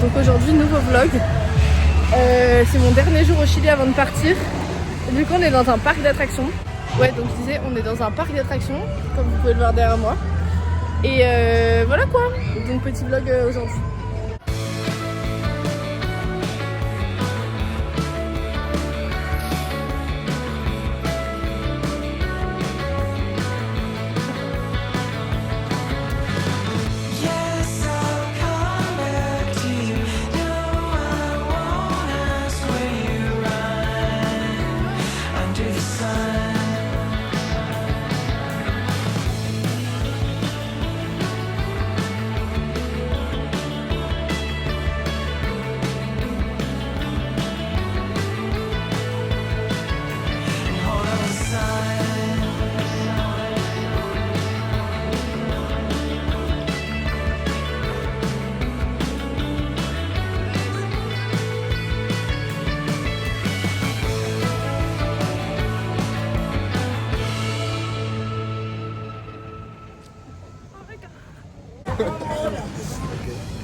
Donc aujourd'hui, nouveau vlog. C'est mon dernier jour au Chili avant de partir. Du coup, on est dans un parc d'attractions. Ouais, donc je disais, on est dans un parc d'attractions, comme vous pouvez le voir derrière moi. Et voilà quoi. Donc petit vlog aujourd'hui.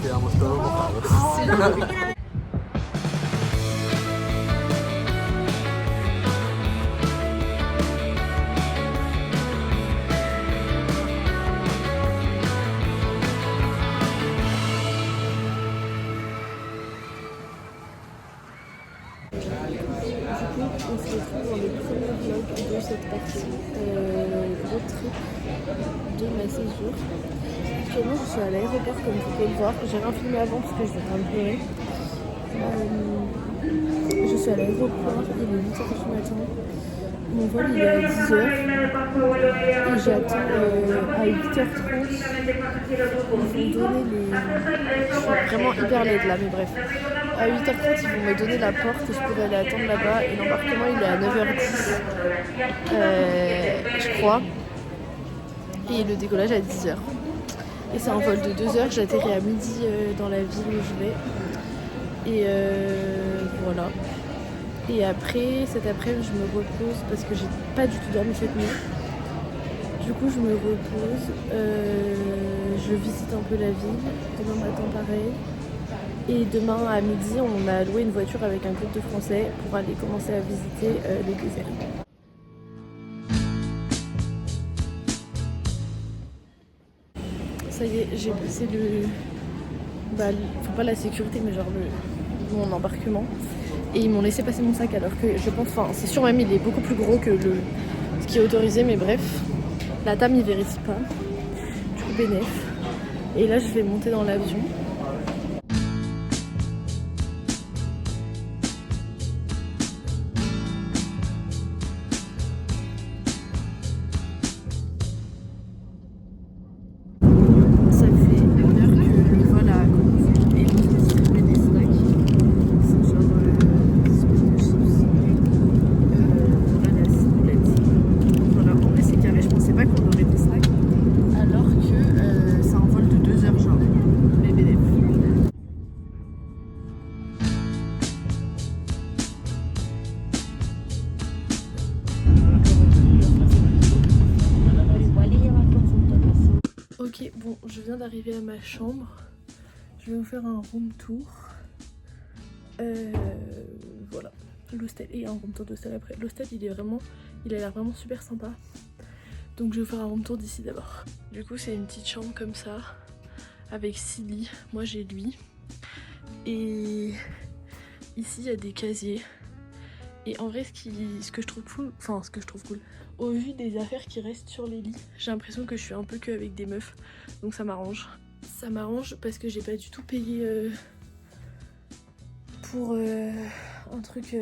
Quedamos todos mojados. On se retrouve dans le premier vlog de cette partie road trip de ma séjour. Actuellement je suis à l'aéroport comme vous pouvez le voir. J'ai rien filmé avant parce que je vais en pleurer. Je suis à l'aéroport, il est 8h du matin. Mon vol il est à 10h et j'attends à 8h30. Ils vont donner les... Je suis vraiment hyper laide là mais bref. À 8h30 ils vont me donner la porte et je pourrais aller attendre là-bas et l'embarquement il est à 9h10 je crois et le décollage à 10h et c'est un vol de 2h, j'atterris à midi dans la ville où je vais et voilà et après cet après-midi je me repose parce que j'ai pas du tout dormi cette nuit, du coup je me repose, je visite un peu la ville, demain matin pareil. Et demain à midi, on a loué une voiture avec un groupe de Français pour aller commencer à visiter les déserts. Ça y est, j'ai passé enfin pas la sécurité, mais genre mon embarquement. Et ils m'ont laissé passer mon sac alors que je pense, enfin c'est sûr même il est beaucoup plus gros que ce qui est autorisé, mais bref. La TAM il vérifie pas. Du coup bénef. Et là je vais monter dans l'avion. Ok, bon, je viens d'arriver à ma chambre. Je vais vous faire un room tour. Voilà, l'hostel et un room tour d'hostel après. L'hostel, il a l'air vraiment super sympa. Donc je vais vous faire un room tour d'ici d'abord. Du coup, c'est une petite chambre comme ça, avec 6 lits. Moi, j'ai lui. Et ici, il y a des casiers. Et en vrai, ce que je trouve cool, au vu des affaires qui restent sur les lits, j'ai l'impression que je suis un peu que avec des meufs, donc ça m'arrange. Ça m'arrange parce que j'ai pas du tout payé pour un truc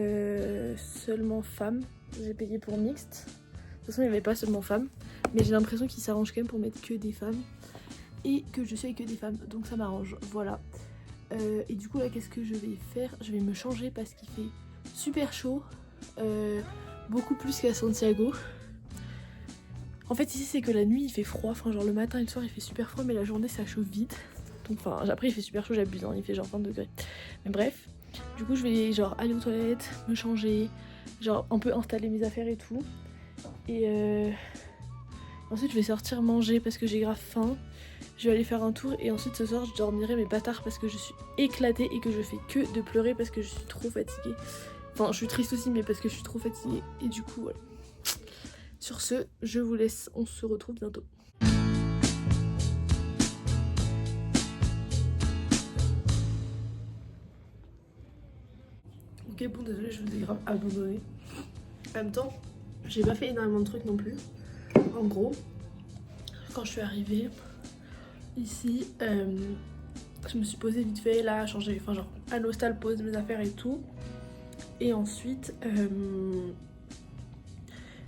seulement femmes, j'ai payé pour mixte. De toute façon, il n'y avait pas seulement femmes, mais j'ai l'impression qu'ils s'arrangent quand même pour mettre que des femmes et que je suis avec que des femmes, donc ça m'arrange, voilà. Et du coup, là, qu'est-ce que je vais faire? Je vais me changer parce qu'il fait super chaud, beaucoup plus qu'à Santiago. En fait ici c'est que la nuit il fait froid, enfin genre le matin et le soir il fait super froid mais la journée ça chauffe vite. Donc enfin après il fait super chaud, j'abuse, hein, il fait genre 20 degrés. Mais bref, du coup je vais genre aller aux toilettes, me changer, genre un peu installer mes affaires et tout. Et Ensuite je vais sortir manger parce que j'ai grave faim. Je vais aller faire un tour et ensuite ce soir je dormirai mais pas tard parce que je suis éclatée et que je fais que de pleurer parce que je suis trop fatiguée. Enfin je suis triste aussi mais parce que je suis trop fatiguée et du coup voilà. Sur ce, je vous laisse, on se retrouve bientôt. Ok bon désolé je vous ai grave abandonné. En même temps, j'ai pas fait énormément de trucs non plus. En gros, quand je suis arrivée ici, je me suis posée vite fait là, changer, enfin genre à l'hostel, poser mes affaires et tout. Et ensuite,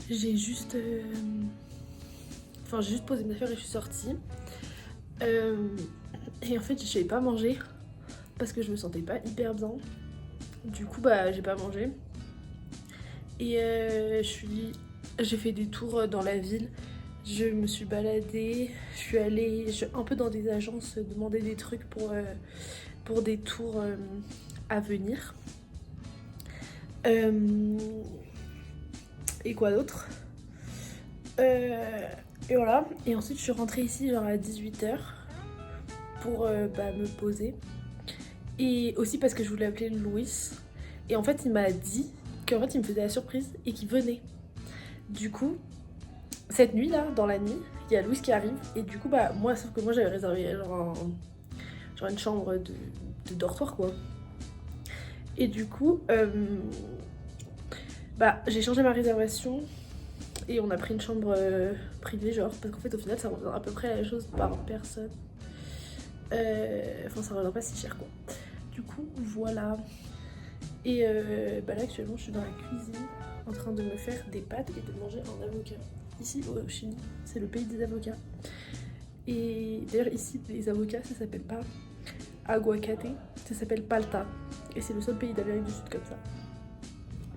j'ai juste posé mes affaires et je suis sortie. Et en fait, je savais pas manger parce que je me sentais pas hyper bien. Du coup, bah, j'ai pas mangé. Et j'ai fait des tours dans la ville. Je me suis baladée. Je suis allée un peu dans des agences demander des trucs pour des tours à venir. Et quoi d'autre et voilà. Et ensuite, je suis rentrée ici genre à 18h pour me poser. Et aussi parce que je voulais appeler Louis. Et en fait, il m'a dit qu'en fait, il me faisait la surprise et qu'il venait. Du coup, cette nuit là, dans la nuit, il y a Louis qui arrive. Et du coup, bah, sauf que moi, j'avais réservé genre une chambre de dortoir quoi. Et du coup, j'ai changé ma réservation. Et on a pris une chambre privée, genre, parce qu'en fait, au final, ça revient à peu près la même chose par personne. Enfin, ça revient pas si cher, quoi. Du coup, voilà. Et là, actuellement, je suis dans la cuisine, en train de me faire des pâtes et de manger un avocat. Ici, au Chili, c'est le pays des avocats. Et d'ailleurs, ici, les avocats, ça s'appelle pas aguacate, ça s'appelle palta. Et c'est le seul pays d'Amérique du Sud comme ça.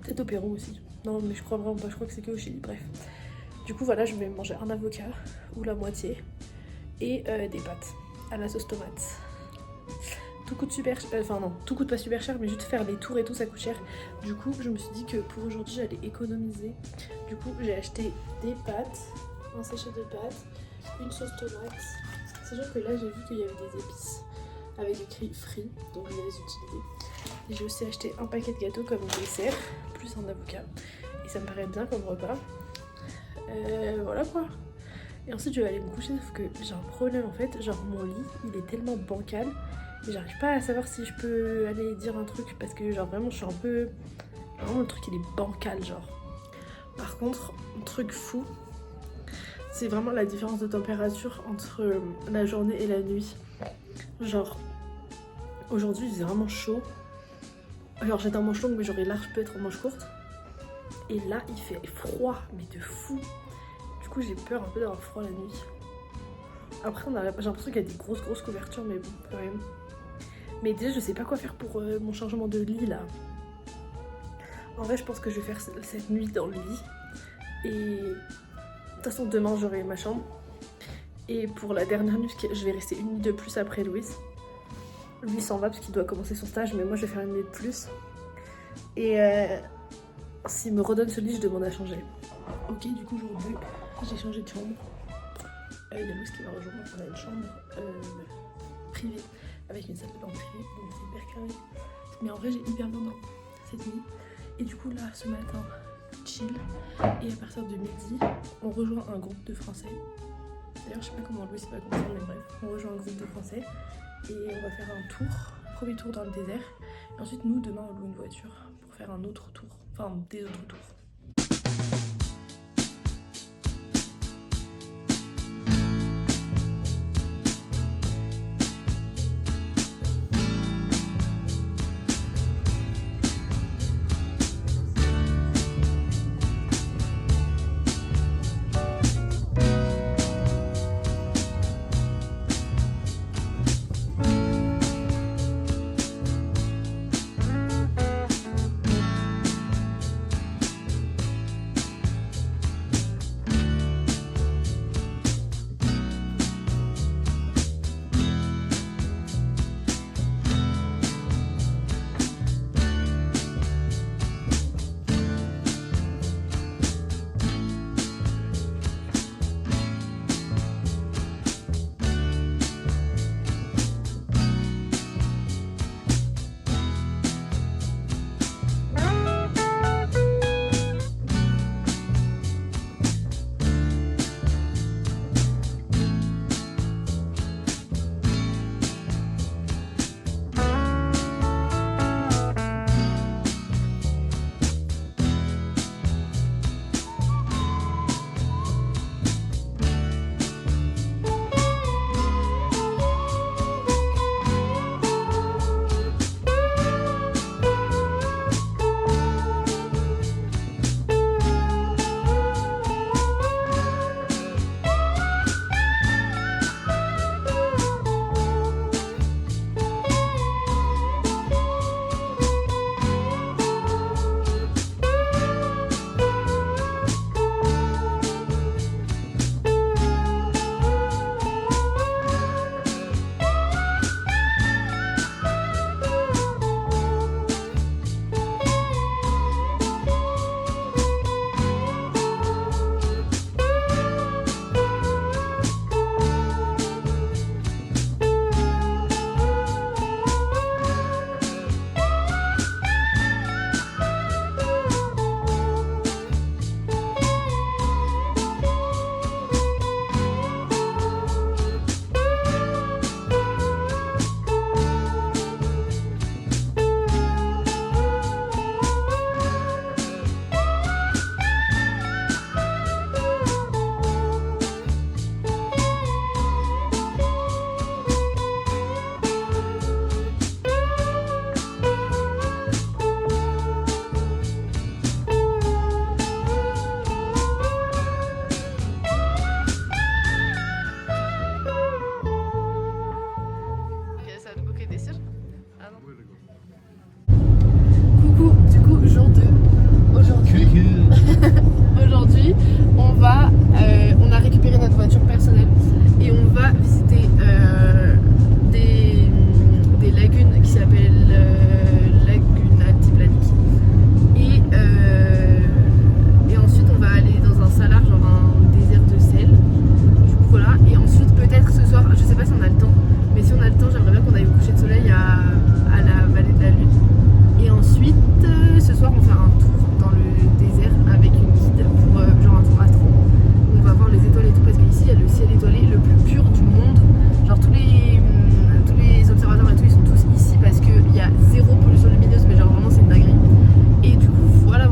Peut-être au Pérou aussi. Non mais je crois vraiment pas, je crois que c'est que au Chili, bref. Du coup voilà, je vais manger un avocat, ou la moitié, et des pâtes à la sauce tomate. Tout coûte super cher, enfin non, tout coûte pas super cher, mais juste faire les tours et tout ça coûte cher. Du coup je me suis dit que pour aujourd'hui j'allais économiser. Du coup j'ai acheté des pâtes, un sachet de pâtes, une sauce tomate. Sachant que là j'ai vu qu'il y avait des épices avec écrit free, donc je vais les utiliser. Et j'ai aussi acheté un paquet de gâteaux comme dessert, plus un avocat. Et ça me paraît bien comme repas. Voilà quoi. Et ensuite je vais aller me coucher, sauf que j'ai un problème en fait. Genre mon lit, il est tellement bancal. Et j'arrive pas à savoir si je peux aller dire un truc. Parce que genre vraiment je suis un peu... Vraiment le truc il est bancal genre. Par contre, un truc fou, c'est vraiment la différence de température entre la journée et la nuit. Genre, aujourd'hui il faisait vraiment chaud. Alors j'étais en manche longue mais j'aurais large pu être en manche courte. Et là il fait froid mais de fou. Du coup j'ai peur un peu d'avoir froid la nuit. Après j'ai l'impression qu'il y a des grosses couvertures mais bon quand même. Mais déjà je sais pas quoi faire pour mon changement de lit là. En vrai je pense que je vais faire cette nuit dans le lit. Et de toute façon demain j'aurai ma chambre. Et pour la dernière nuit je vais rester une nuit de plus après Louise. Lui s'en va parce qu'il doit commencer son stage, mais moi je vais faire une nuit de plus. Et s'il me redonne ce lit, je demande à changer. Ok, du coup, je rebug. J'ai changé de chambre. Il y a Louis qui va rejoindre. On a une chambre privée avec une salle de bain privée, donc c'est hyper carré. Mais en vrai, j'ai hyper bien dormi cette nuit. Et du coup, là, ce matin, chill. Et à partir de midi, on rejoint un groupe de Français. D'ailleurs, je sais pas comment Louis va comprendre, mais bref, on rejoint un groupe de Français. Et on va faire un tour, premier tour dans le désert. Et ensuite, nous, demain, on loue une voiture pour faire un autre tour. Enfin, des autres tours. soir on fait un tour dans le désert avec une guide pour genre un tour astro. On va voir les étoiles et tout parce qu'ici il y a le ciel étoilé le plus pur du monde. Genre tous les observateurs et tout ils sont tous ici parce qu'il y a zéro pollution lumineuse, mais genre vraiment c'est une dinguerie. Et du coup voilà.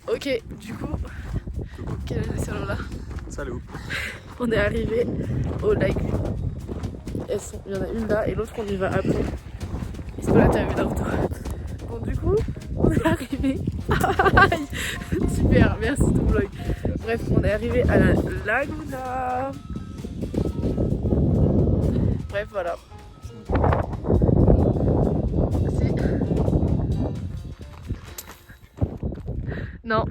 Ok, du coup, quel est le salon là? Salut. On est arrivé au lac. Il y en a une là et l'autre on y va après. Est-ce que là t'as vu la retour? Bon du coup, on est arrivé. Super, merci ton vlog. Bref, on est arrivé à la Laguna. Bref, voilà. Si. Non.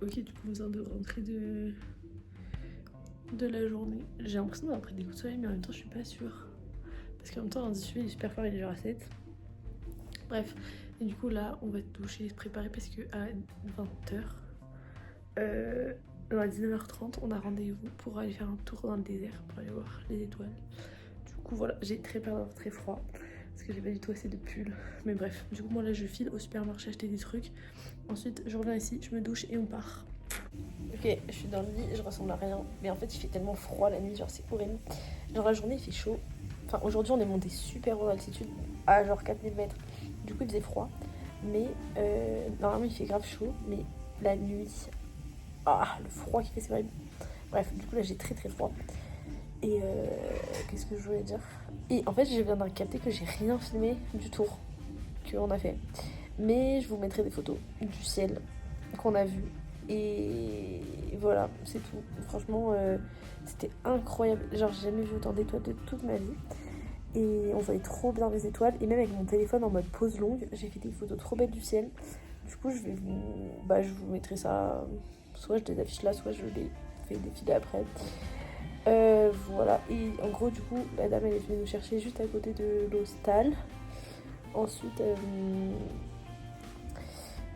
Ok, du coup, on vient de rentrer de la journée. J'ai l'impression d'avoir pris des coups de soleil, mais en même temps, je suis pas sûre. Parce qu'en même temps, l'indice UV est super fort, il est genre à 7. Bref, et du coup, là, on va se doucher et se préparer parce que à 20h, non, à 19h30, on a rendez-vous pour aller faire un tour dans le désert pour aller voir les étoiles. Du coup, voilà, j'ai très peur d'avoir très froid parce que j'ai pas du tout assez de pull. Mais bref, du coup, moi là, je file au supermarché acheter des trucs. Ensuite, je reviens ici, je me douche et on part. Ok, je suis dans le lit, je ressemble à rien. Mais en fait, il fait tellement froid la nuit, genre c'est horrible. Genre la journée, il fait chaud. Enfin, aujourd'hui, on est monté super haut d'altitude, à genre 4000 mètres. Du coup, il faisait froid. Mais normalement, il fait grave chaud. Mais la nuit, le froid qu'il fait, c'est horrible. Bref, du coup, là, j'ai très très froid. Et qu'est-ce que je voulais dire? Et en fait, je viens de capter que j'ai rien filmé du tour qu'on a fait. Mais je vous mettrai des photos du ciel qu'on a vu. Et voilà, c'est tout. Franchement, c'était incroyable. Genre, j'ai jamais vu autant d'étoiles de toute ma vie. Et on voyait trop bien les étoiles. Et même avec mon téléphone en mode pause longue, j'ai fait des photos trop belles du ciel. Du coup, je vous mettrai ça. Soit je les affiche là, soit je les fais défiler après. Voilà. Et en gros, du coup, la dame, elle est venue nous chercher juste à côté de l'hostal. Ensuite,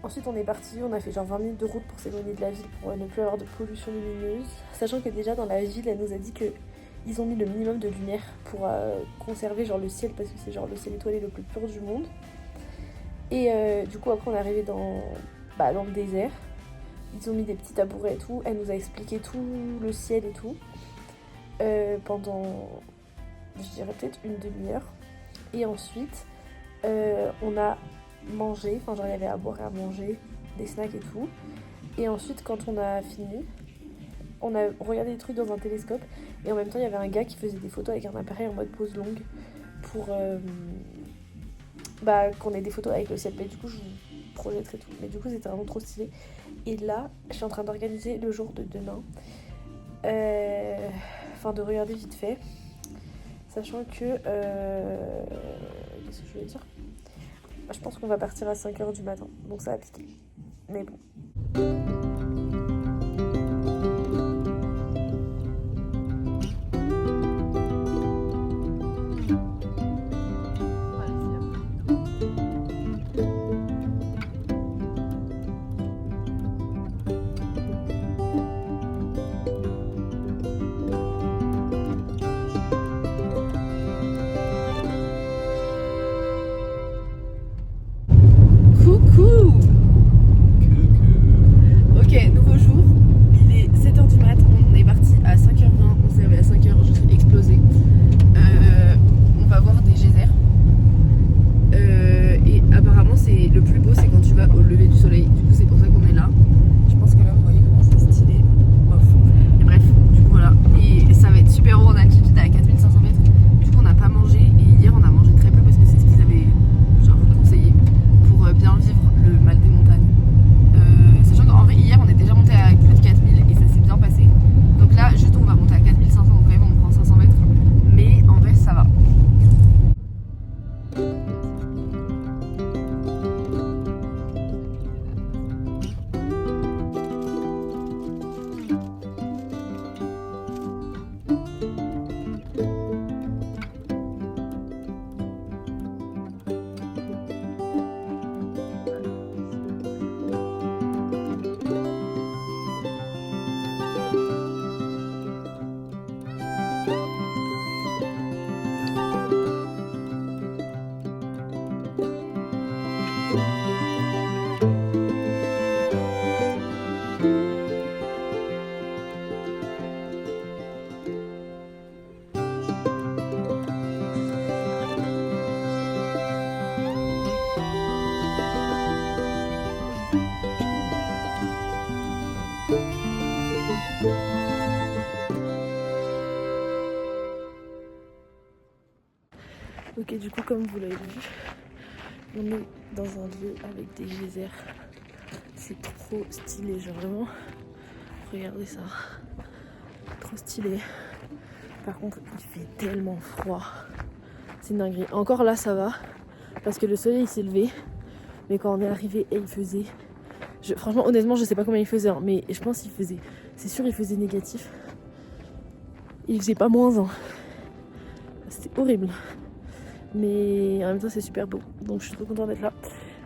Ensuite on est parti, on a fait genre 20 minutes de route pour s'éloigner de la ville pour ne plus avoir de pollution lumineuse. Sachant que déjà dans la ville elle nous a dit que ils ont mis le minimum de lumière pour conserver genre le ciel parce que c'est genre le ciel étoilé le plus pur du monde. Et du coup après on est arrivé dans le désert. Ils ont mis des petits tabourets et tout. Elle nous a expliqué tout le ciel et tout pendant je dirais peut-être une demi-heure. Et ensuite on a mangé, enfin genre il y avait à boire et à manger, des snacks et tout. Et ensuite quand on a fini, on a regardé des trucs dans un télescope et en même temps il y avait un gars qui faisait des photos avec un appareil en mode pose longue pour qu'on ait des photos avec le ciel. Mais du coup je vous projetterai tout. Mais du coup c'était vraiment trop stylé. Et là je suis en train d'organiser le jour de demain. Enfin de regarder vite fait. Sachant que qu'est-ce que je voulais dire ? Je pense qu'on va partir à 5h du matin, donc ça va piquer. Mais bon. Ok, du coup, comme vous l'avez vu, on est dans un lieu avec des geysers. C'est trop stylé, genre vraiment. Regardez ça. Trop stylé. Par contre, il fait tellement froid. C'est une dinguerie. Encore là, ça va. Parce que le soleil s'est levé. Mais quand on est arrivé, il faisait... Franchement, honnêtement, je sais pas combien il faisait. Hein, mais je pense qu'il faisait... C'est sûr, il faisait négatif. Il faisait pas -1. C'était horrible. Mais en même temps c'est super beau, donc je suis trop contente d'être là.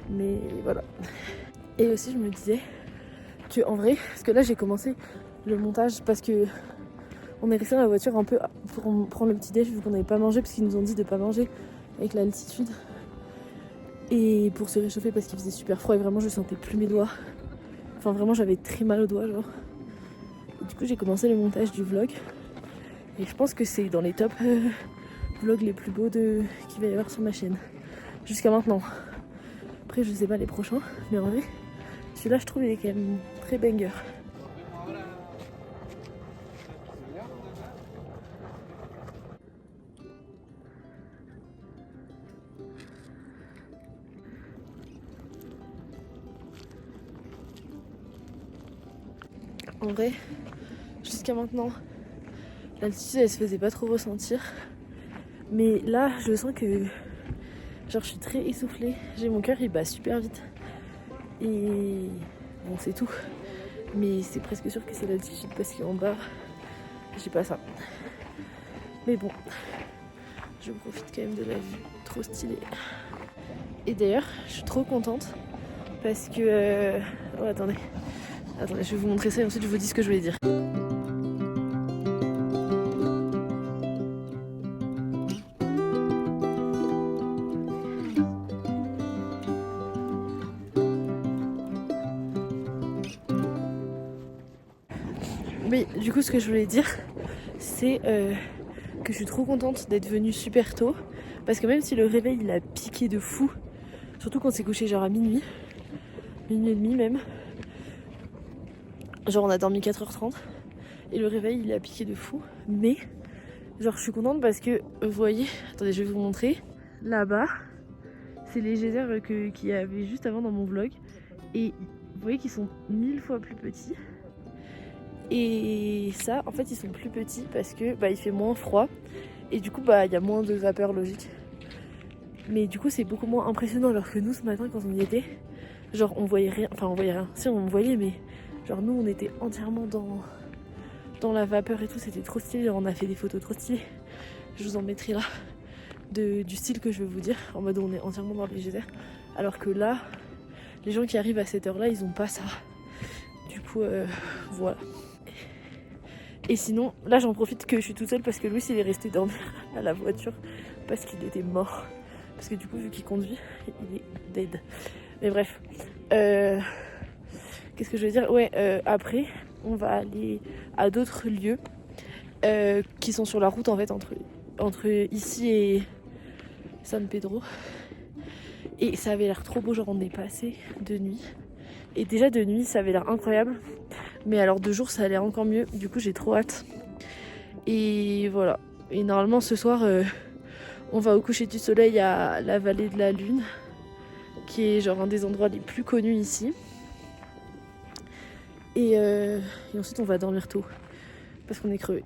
Mais voilà. Et aussi je me disais que en vrai, parce que là j'ai commencé le montage parce que on est resté dans la voiture un peu pour prendre le petit déj vu qu'on n'avait pas mangé, parce qu'ils nous ont dit de pas manger avec l'altitude. Et pour se réchauffer parce qu'il faisait super froid et vraiment je sentais plus mes doigts. Enfin vraiment j'avais très mal aux doigts genre. Et du coup j'ai commencé le montage du vlog. Et je pense que c'est dans les top vlogs les plus beaux qu'il va y avoir sur ma chaîne jusqu'à maintenant. Après je sais pas les prochains, mais en vrai celui-là je trouve il est quand même très banger. En vrai jusqu'à maintenant l'altitude elle se faisait pas trop ressentir, mais là je sens que genre je suis très essoufflée, j'ai mon cœur il bat super vite et bon c'est tout, mais c'est presque sûr que c'est l'altitude parce qu'en bas j'ai pas ça. Mais bon, je profite quand même de la vue, trop stylée. Et d'ailleurs je suis trop contente Parce que... Oh, attendez, je vais vous montrer ça et ensuite je vous dis ce que je voulais dire. Mais du coup, ce que je voulais dire, c'est que je suis trop contente d'être venue super tôt. Parce que même si le réveil il a piqué de fou, surtout quand c'est couché genre à minuit et demi même, genre on a dormi 4h30 et le réveil il a piqué de fou, mais genre je suis contente parce que vous voyez, attendez je vais vous montrer, là-bas c'est les geysers qu'il y avait juste avant dans mon vlog et vous voyez qu'ils sont 1000 fois plus petits. Et ça, en fait, ils sont plus petits parce que il fait moins froid et du coup, il y a moins de vapeur logique. Mais du coup, c'est beaucoup moins impressionnant. Alors que nous, ce matin, quand on y était, genre, on voyait rien. Enfin, on voyait rien. Si, on voyait, mais genre, nous, on était entièrement dans la vapeur et tout. C'était trop stylé. On a fait des photos trop stylées. Je vous en mettrai là du style que je vais vous dire. En mode, on est entièrement dans les geysers. Alors que là, les gens qui arrivent à cette heure-là, ils ont pas ça. Du coup, voilà. Et sinon, là j'en profite que je suis toute seule parce que Louis il est resté dormir à la voiture parce qu'il était mort. Parce que du coup vu qu'il conduit, il est dead. Mais bref. Qu'est-ce que je veux dire? Ouais, après, on va aller à d'autres lieux qui sont sur la route en fait entre ici et San Pedro. Et ça avait l'air trop beau, genre on est passé de nuit. Et déjà de nuit ça avait l'air incroyable. Mais alors de jour ça allait encore mieux, du coup j'ai trop hâte. Et voilà. Et normalement ce soir on va au coucher du soleil à la vallée de la Lune, qui est genre un des endroits les plus connus ici. Et ensuite on va dormir tôt, parce qu'on est crevés.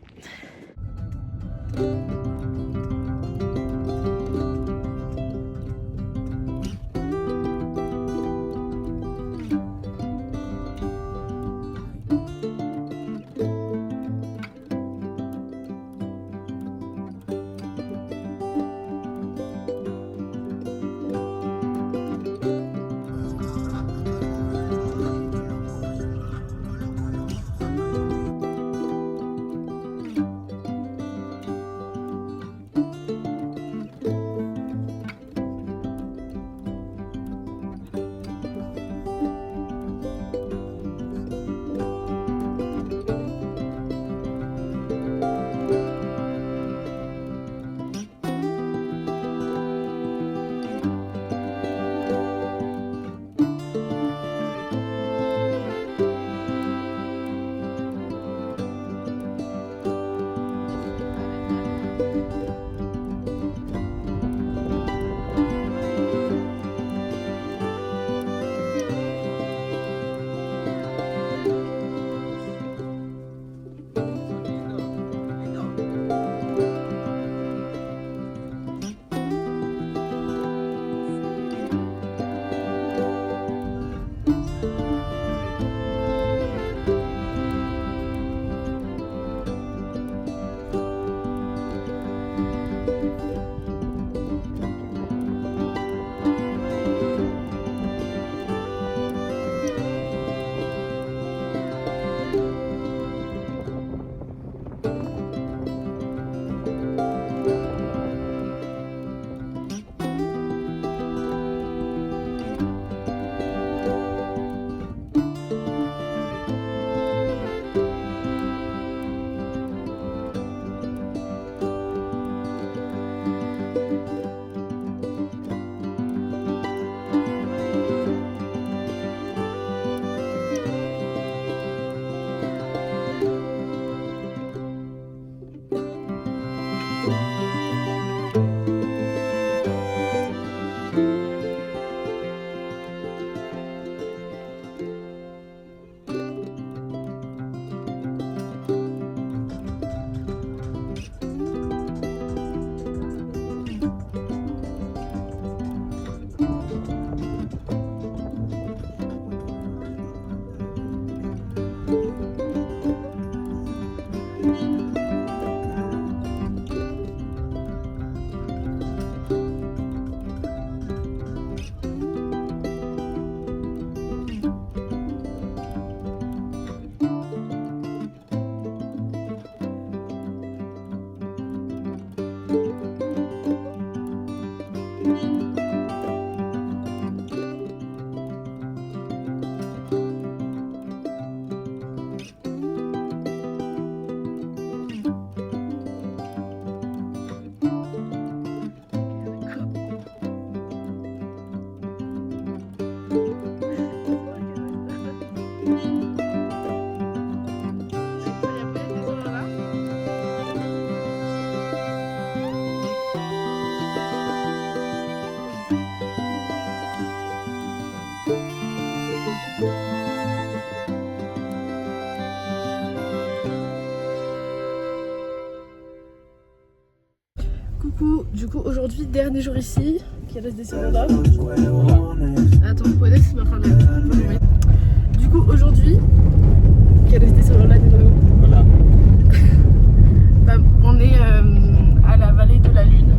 Coucou, du coup aujourd'hui dernier jour ici, qui reste des serveurs là. Attends, Podès m'a fait Du coup aujourd'hui, qui reste des serveurs là, désolé. Voilà. Bah, on est à la vallée de la lune.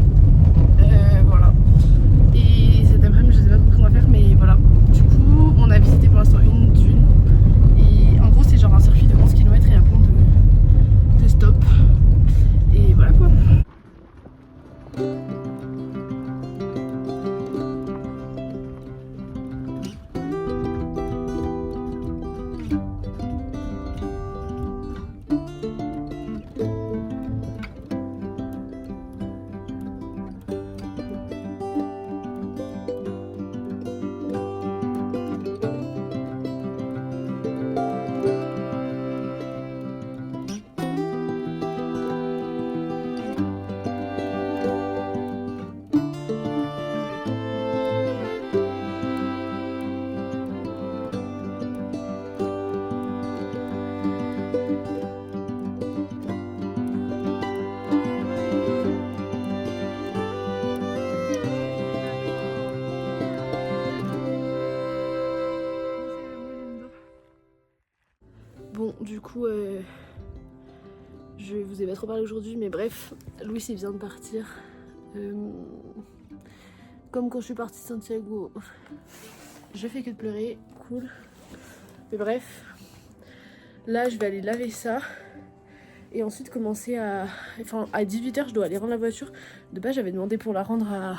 Voilà. Et cet après-midi je sais pas trop ce qu'on va faire, mais voilà. Du coup on a visité pour l'instant une dune. Et en gros c'est genre un circuit de 11 km et il y a plein de stops. Et voilà quoi. Bon, du coup, je vous ai pas trop parlé aujourd'hui, mais bref, Louis il vient de partir. Comme quand je suis partie de Santiago, je fais que de pleurer, cool. Mais bref, là je vais aller laver ça et ensuite commencer à... Enfin, à 18 h je dois aller rendre la voiture. De base j'avais demandé pour la rendre à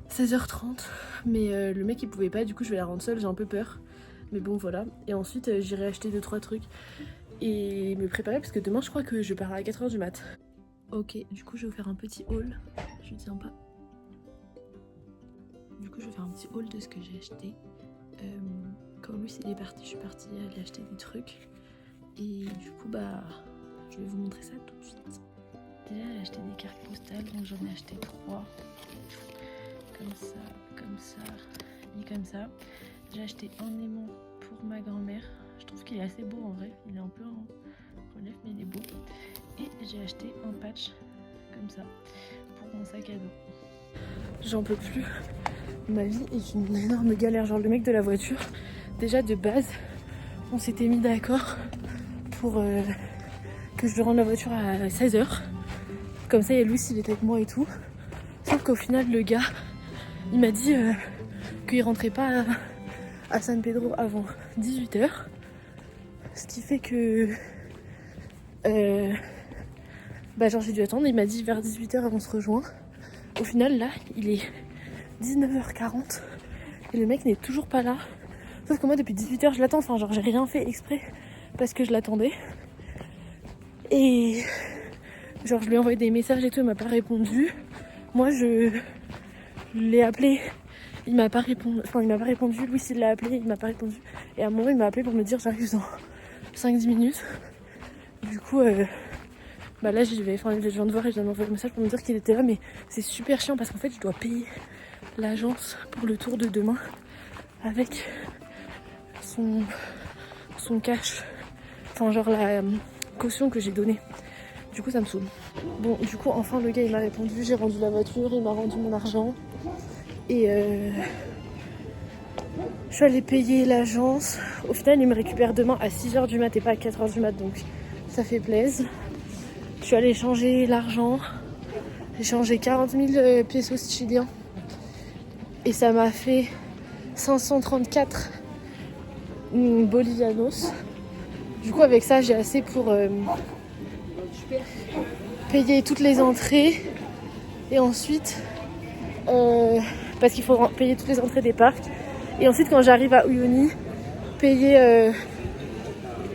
16 h 30, mais le mec il pouvait pas, du coup je vais la rendre seule, j'ai un peu peur. Mais bon voilà, et ensuite j'irai acheter 2-3 trucs et me préparer parce que demain je crois que je pars à 4 h du mat. Ok, du coup je vais vous faire un petit haul, je tiens pas. Du coup je vais faire un petit haul de ce que j'ai acheté. Quand Louis il est parti, je suis partie aller acheter des trucs. Et du coup bah je vais vous montrer ça tout de suite. Déjà j'ai acheté des cartes postales, donc j'en ai acheté 3. Comme ça et comme ça. J'ai acheté un aimant pour ma grand-mère. Je trouve qu'il est assez beau en vrai. Il est un peu en relief mais il est beau. Et j'ai acheté un patch comme ça pour mon sac à dos. J'en peux plus. Ma vie est une énorme galère. Genre le mec de la voiture, déjà de base, on s'était mis d'accord pour que je lui rende la voiture à 16 h. Comme ça il y a Louis, il était avec moi et tout. Sauf qu'au final le gars, il m'a dit qu'il rentrait pas à San Pedro avant 18 h. Ce qui fait que bah genre j'ai dû attendre. Il m'a dit vers 18 h on se rejoint. Au final là il est 19 h 40 et le mec n'est toujours pas là. Sauf que moi depuis 18 h je l'attends. Enfin genre j'ai rien fait exprès parce que je l'attendais. Et genre je lui ai envoyé des messages et tout, il m'a pas répondu. Moi je l'ai appelé. Il m'a pas répondu, Louis il l'a appelé, il m'a pas répondu. Et à un moment il m'a appelé pour me dire j'arrive dans 5-10 minutes. Du coup bah là je viens de voir et je viens d'envoyer un message pour me dire qu'il était là. Mais c'est super chiant parce qu'en fait je dois payer l'agence pour le tour de demain avec son cash. Enfin genre la caution que j'ai donnée. Du coup ça me saoule. Bon du coup enfin le gars il m'a répondu, j'ai rendu la voiture, il m'a rendu mon argent. Et je suis allée payer l'agence. Au final il me récupère demain à 6 h du mat et pas à 4 h du mat, donc ça fait plaisir. Je suis allée changer l'argent. J'ai changé 40 000 pesos chiliens. Et ça m'a fait 534 bolivianos. Du coup avec ça j'ai assez pour payer toutes les entrées et ensuite parce qu'il faut payer toutes les entrées des parcs et ensuite quand j'arrive à Uyuni payer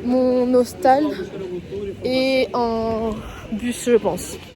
mon hostel et un bus je pense.